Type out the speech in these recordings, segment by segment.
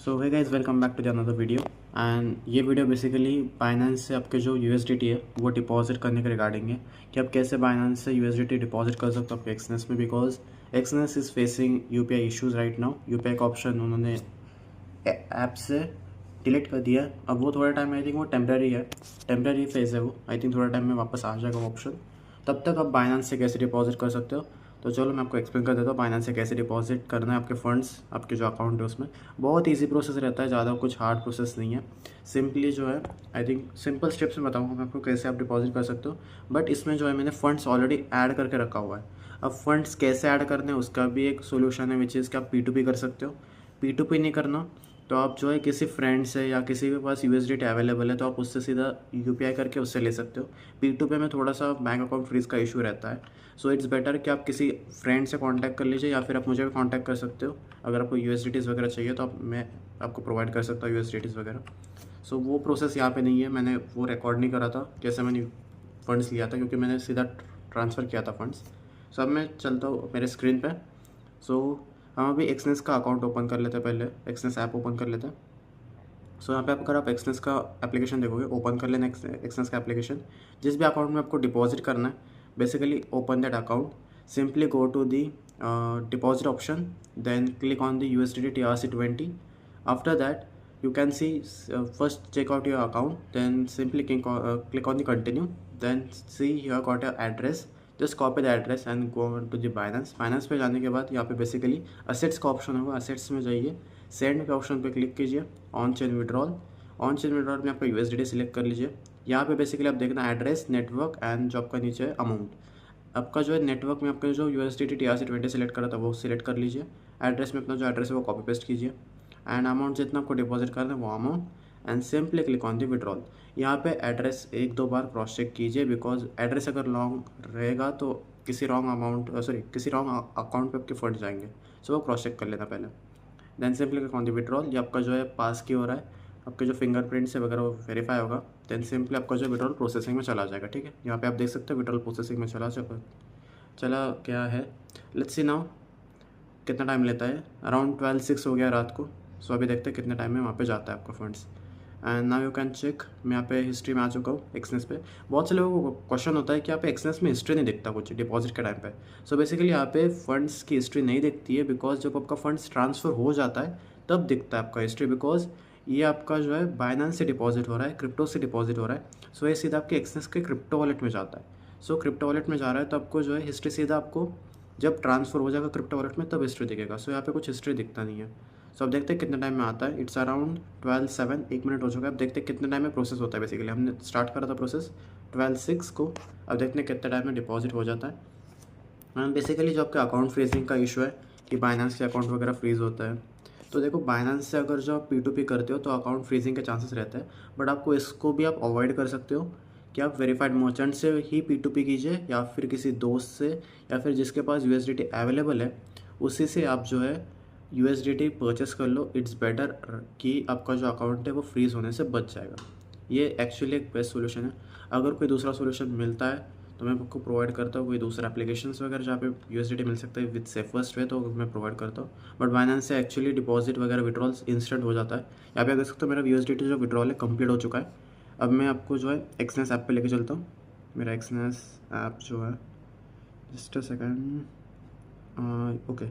So hey guys, welcome back to the another video. And ये video basically Binance से आपके जो USDT है वो डिपॉजिट करने के रिगार्डिंग है कि आप कैसे बाइनेंस से यूएसडीटी डिपॉजिट कर सकते हो आपके एक्सनेस में, because Exness is facing UPI issues right now. UPI का ऑप्शन उन्होंने ऐप से डिलीट कर दिया। अब वो थोड़ा टाइम, आई थिंक वो टेम्प्रेरी है, टेम्प्रेरी फेज़ है वो। आई थिंक थोड़ा टाइम में वापस आ जाएगा वो ऑप्शन। तब तक आप बाइनेंस से कैसे डिपॉजिट कर सकते हो, तो चलो मैं आपको एक्सप्लेन कर देता हूँ बाइनेंस से कैसे डिपॉजिट करना है आपके फंड्स, आपके जो अकाउंट है उसमें। बहुत ईजी प्रोसेस रहता है, ज़्यादा कुछ हार्ड प्रोसेस नहीं है। सिंपली जो है, आई थिंक सिंपल स्टेप्स में बताऊँगा मैं आपको कैसे आप डिपॉजिट कर सकते हो। बट इसमें जो है मैंने फंड्स ऑलरेडी ऐड करके रखा हुआ है। अब फंड्स कैसे ऐड करने हैं उसका भी एक सोल्यूशन है, विच इज़ कि आप P2P कर सकते हो। P2P नहीं करना तो आप जो है किसी फ्रेंड से या किसी के पास यूएसडीटी अवेलेबल है तो आप उससे सीधा यूपीआई करके उससे ले सकते हो। P2P में थोड़ा सा बैंक अकाउंट फ्रीज का इशू रहता है। सो इट्स बेटर कि आप किसी फ्रेंड से कांटेक्ट कर लीजिए या फिर आप मुझे भी कांटेक्ट कर सकते हो। अगर आपको यूएसडीटीज़ वगैरह चाहिए तो मैं आपको प्रोवाइड कर सकता हूँ यूएसडीटीज़ वगैरह। सो वो प्रोसेस यहाँ पे नहीं है, मैंने वो रिकॉर्ड नहीं करा था कैसे मैंने फ़ंड्स लिया था, क्योंकि मैंने सीधा ट्रांसफ़र किया था फंड्स। सो अब मैं चलता हूँ मेरे स्क्रीन पे। सो हम अभी एक्सनेस का अकाउंट ओपन कर लेते हैं, पहले एक्सनेस ऐप ओपन कर लेते हैं। सो यहाँ पे अगर आप एक्सनेस का एप्लीकेशन देखोगे, ओपन कर लेना एक्सनेस का एप्लीकेशन। जिस भी अकाउंट में आपको डिपॉजिट करना है, basically open that account, simply go to the deposit option, then click on the USDT TRC20। After that you can see first check out your account, then simply click on the continue, then see you have got your address, just copy the address and go on to the Binance पे जाने के बाद यहाँ पे basically assets का option होगा, assets में जाइए, सेंड के ऑप्शन पे क्लिक कीजिए, on chain withdrawal. On chain withdrawal में आपका USDT सिलेक्ट कर लीजिए। यहाँ पे बेसिकली आप देखना एड्रेस, नेटवर्क एंड जो आपका नीचे है अमाउंट। आपका जो है नेटवर्क में आपका जो USDT TRC20 सेलेक्ट करा था वो सिलेक्ट कर लीजिए। एड्रेस में अपना जो एड्रेस है वो कॉपी पेस्ट कीजिए एंड अमाउंट जितना आपको डिपॉजिट करना है वो amount and simply click on the withdrawal. यहाँ पे एड्रेस एक दो बार क्रॉस चेक कीजिए, बिकॉज एड्रेस अगर लॉन्ग रहेगा तो किसी रॉन्ग अकाउंट पे आपके फंड जाएंगे। सो वो क्रॉस चेक कर लेना पहले, then simply click on the withdrawal. ये आपका जो है पास की हो रहा है, आपके जो फिंगरप्रिंट्स है वगैरह वो वेरीफाई होगा, देन सिंपली आपका जो विड्रॉल प्रोसेसिंग में चला जाएगा। ठीक है, यहाँ पे आप देख सकते हो विड्रॉल प्रोसेसिंग में चला क्या है। लेट्स सी नाउ कितना टाइम लेता है। अराउंड 12:06 हो गया रात को। सो अभी देखते हैं कितने टाइम में वहाँ पे जाता है आपका funds. And now you can check, मैं यहाँ पे हिस्ट्री में आ चुका हूँ एक्सनेस पे। बहुत से लोगों को क्वेश्चन होता है कि यहाँ पे एक्सनेस में हिस्ट्री नहीं दिखता कुछ डिपॉजिट के टाइम पे। सो बेसिकली यहाँ पे फंड्स की हिस्ट्री नहीं दिखती है, बिकॉज जब आपका फंड्स ट्रांसफ़र हो जाता है तब दिखता है आपका हिस्ट्री, बिकॉज ये आपका जो है बाइनेंस से डिपॉजिट हो रहा है, क्रिप्टो से डिपॉजिट हो रहा है। सो ये सीधा आपके एक्सनेस के क्रिप्टो वॉलेट में जाता है। सो क्रिप्टो वॉलेट में जा रहा है तो आपको जो है हिस्ट्री सीधा आपको जब ट्रांसफ़र हो जाएगा क्रिप्टो वॉलेट में तब हिस्ट्री दिखेगा। सो यहाँ पे कुछ हिस्ट्री दिखता नहीं है। सो अब देखते हैं कितने टाइम में आता है। इट्स अराउंड 12:07, 1 मिनट हो चुका है। अब देखते हैं कितने टाइम में प्रोसेस होता है। बेसिकली हमने स्टार्ट करा था प्रोसेस 12:06 को, अब देखते हैं कितने टाइम में डिपॉजिट हो जाता है। बेसिकली जो आपका अकाउंट फ्रीजिंग का इशू है कि बाइनेंस के अकाउंट वगैरह फ्रीज होता है, तो देखो बाइनेंस से अगर जो आप P2P करते हो तो अकाउंट फ्रीजिंग के चांसेस रहते हैं, बट आपको इसको भी आप अवॉइड कर सकते हो कि आप वेरीफाइड मर्चेंट से ही P2P कीजिए, या फिर किसी दोस्त से, या फिर जिसके पास USDT अवेलेबल है उसी से आप जो है USDT परचेस कर लो। इट्स बेटर कि आपका जो अकाउंट है वो फ्रीज़ होने से बच जाएगा। ये एक्चुअली एक बेस्ट सोल्यूशन है। अगर कोई दूसरा सोल्यूशन मिलता है तो मैं आपको प्रोवाइड करता हूँ, कोई दूसरा एप्लीकेशंस वगैरह जहाँ पे USDT मिल सकता है विद सेफेस्ट वे, तो मैं प्रोवाइड करता हूँ। बट बाइनेंस से एक्चुअली डिपॉजिट वगैरह विड्रॉल्स इंस्टेंट हो जाता है। यहाँ पे आप देख सकते हो मेरा USDT जो विड्रॉल है कंप्लीट हो चुका है। अब मैं आपको जो है एक्सनेस ऐप पे लेके चलता हूँ। मेरा एक्सनेस ऐप जो है, जस्ट अ सेकेंड, ओके,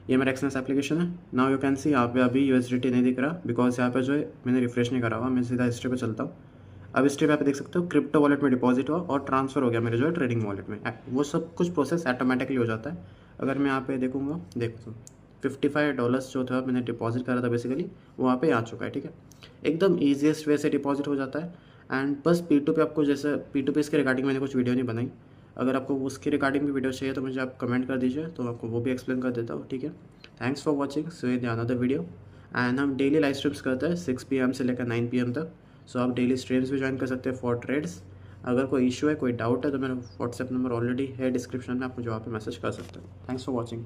ये मेरा एक्सनेस एप्लीकेशन है। नाउ यू कैन सी यहाँ पे अभी USDT नहीं दिख रहा, बिकॉज यहाँ पे जो है मैंने रिफ्रेश नहीं करा हुआ। मैं सीधा हिस्ट्री पे चलता हूँ। अब हिस्ट्री पे आप देख सकते हो क्रिप्टो वॉलेट में डिपॉजिट हुआ और ट्रांसफ़र हो गया मेरे जो है ट्रेडिंग वॉलेट में। वो सब कुछ प्रोसेस ऑटोमेटिकली हो जाता है। अगर मैं यहाँ पे देखूँगा, देखो $55 जो था मैंने डिपॉजिट करा था बेसिकली, वो वहाँ पे आ चुका है। ठीक है, एकदम ईजीएस्ट वे से डिपॉजिट हो जाता है। एंड बस P2P आपको, जैसे P2P इसके रिगार्डिंग मैंने कुछ वीडियो नहीं बनाई, अगर आपको उसके रिगार्डिंग भी वीडियो चाहिए तो मुझे आप कमेंट कर दीजिए, तो आपको वो भी एक्सप्लेन कर देता हूँ। ठीक है, thanks for watching, so in another video. And हम डेली लाइव स्ट्रीम्स करते हैं 6 PM से लेकर 9 PM तक। सो आप डेली स्ट्रीम्स भी ज्वाइन कर सकते हैं फॉर ट्रेड्स। अगर कोई इशू है, कोई डाउट है, तो मेरा व्हाट्सएप नंबर ऑलरेडी है डिस्क्रिप्शन में, आप मुझे वहाँ पे मैसेज कर सकते हैं। Thanks for watching.